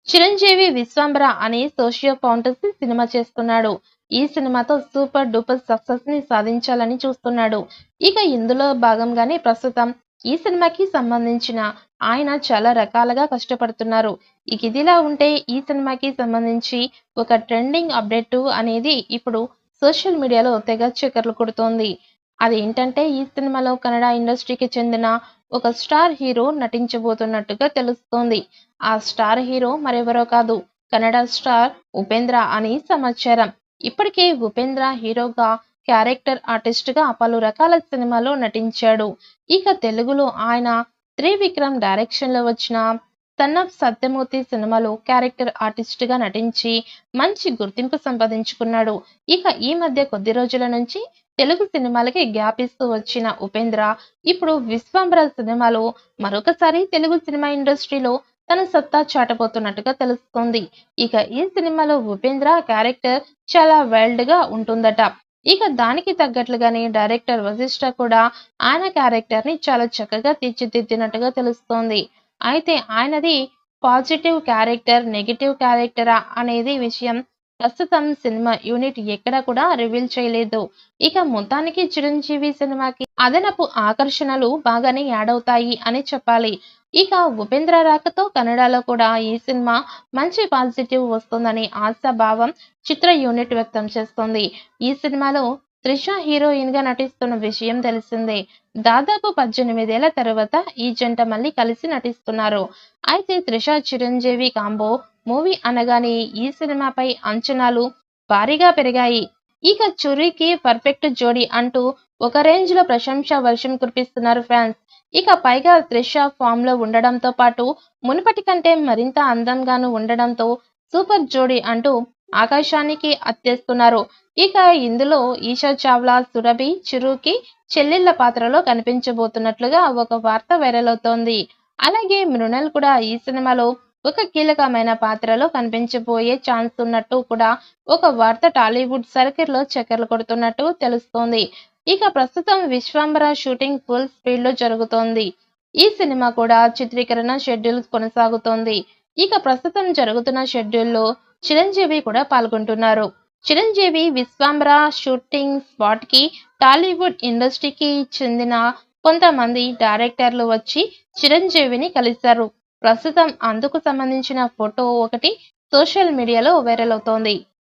చిరంజీవి 'విశ్వంబర' అనే socio fantasy cinema చేస్తున్నాడు. ఈ సినిమాతో సూపర్ డూపర్ సక్సెస్ ని సాధించాలని చూస్తున్నాడు. ఇక ఇందులో భాగంగానే ప్రస్తుతం ఈ సినిమాకి సంబంధించిన ఆయన చాలా రకాలుగా కష్టపడుతున్నారు. ఇక ఇదిలా ఉంటే ఈ సినిమాకి సంబంధించి ఒక ట్రెండింగ్ అప్డేట్ అనేది ఇప్పుడు సోషల్ మీడియాలో తెగ చక్కర్లు కొడుతోంది. అదేంటంటే ఈ సినిమాలో కన్నడ ఇండస్ట్రీకి చెందిన ఒక స్టార్ హీరో నటించబోతున్నట్టుగా తెలుస్తోంది. ఆ స్టార్ హీరో మరెవరో కాదు, కన్నడ స్టార్ ఉపేంద్ర అని సమాచారం. ఇప్పటికే ఉపేంద్ర హీరోగా, క్యారెక్టర్ ఆర్టిస్ట్ గా పలు రకాల సినిమాల్లో నటించాడు. ఇక తెలుగులో ఆయన త్రివిక్రమ్ డైరెక్షన్ లో వచ్చిన సన్ ఆఫ్ సత్యమూర్తి సినిమాలో క్యారెక్టర్ ఆర్టిస్ట్ గా నటించి మంచి గుర్తింపు సంపాదించుకున్నాడు. ఇక ఈ మధ్య కొద్ది రోజుల నుంచి తెలుగు సినిమాలకి గ్యాప్ ఇస్తూ వచ్చిన ఉపేంద్ర ఇప్పుడు విశ్వంబర సినిమాలో మరొకసారి తెలుగు సినిమా ఇండస్ట్రీలో తన సత్తా చాటబోతున్నట్టుగా తెలుస్తోంది. ఇక ఈ సినిమాలో ఉపేంద్ర క్యారెక్టర్ చాలా వైల్డ్ గా ఉంటుందట. ఇక దానికి తగ్గట్లుగానే డైరెక్టర్ వశిష్ఠ కూడా ఆయన క్యారెక్టర్ ని చాలా చక్కగా తీర్చిదిద్దినట్టుగా తెలుస్తోంది. అయితే ఆయనది పాజిటివ్ క్యారెక్టర్, నెగటివ్ క్యారెక్టరా అనేది విషయం ప్రస్తుతం సినిమా యూనిట్ ఎక్కడా కూడా రివీల్ చేయలేదు. ఇక మొత్తానికి చిరంజీవి సినిమాకి అదనపు ఆకర్షణలు బాగానే యాడ్ అవుతాయి అని చెప్పాలి. ఇక ఉపేంద్ర రాకతో కన్నడలో కూడా ఈ సినిమా మంచి పాజిటివ్ వస్తుందని ఆశాభావం చిత్ర యూనిట్ వ్యక్తం చేస్తోంది. ఈ సినిమాలో త్రిష హీరోయిన్ గా నటిస్తున్న విషయం తెలిసిందే. దాదాపు 18 ఏళ్ల తర్వాత ఈ జంట మళ్ళీ కలిసి నటిస్తున్నారు. అయితే త్రిష చిరంజీవి కాంబో మూవీ అనగానే ఈ సినిమాపై అంచనాలు భారీగా పెరిగాయి. ఇక చురీకి పర్ఫెక్ట్ జోడీ అంటూ ఒక రేంజ్ లో ప్రశంసా వర్షం కురిపిస్తున్నారు ఫ్యాన్స్. ఇక పైగా త్రిష ఫామ్ లో ఉండడంతో పాటు మునుపటి కంటే మరింత అందంగాను ఉండడంతో సూపర్ జోడీ అంటూ ఆకాశానికి అత్తేస్తున్నారు. ఇక ఇందులో ఈషా చావ్లా, సురభి చిరుకి చెల్లెళ్ల పాత్రలో కనిపించబోతున్నట్లుగా ఒక వార్త వైరల్ అవుతోంది. అలాగే మృణల్ కూడా ఈ సినిమాలో ఒక కీలకమైన పాత్రలో కనిపించబోయే ఛాన్స్ ఉన్నట్టు కూడా ఒక వార్త టాలీవుడ్ సర్కిల్లో చక్కర్లు కొడుతున్నట్టు తెలుస్తోంది. ఇక ప్రస్తుతం విశ్వంబర షూటింగ్ ఫుల్ స్పీడ్ లో జరుగుతోంది. ఈ సినిమా కూడా చిత్రీకరణ షెడ్యూల్ కొనసాగుతోంది. ఇక ప్రస్తుతం జరుగుతున్న షెడ్యూల్లో చిరంజీవి కూడా పాల్గొంటున్నారు. చిరంజీవి విశ్వంబర షూటింగ్ స్పాట్ కి టాలీవుడ్ ఇండస్ట్రీకి చెందిన కొంతమంది డైరెక్టర్లు వచ్చి చిరంజీవిని కలిశారు. ప్రస్తుతం అందుకు సంబంధించిన ఫోటో ఒకటి సోషల్ మీడియాలో వైరల్ అవుతోంది.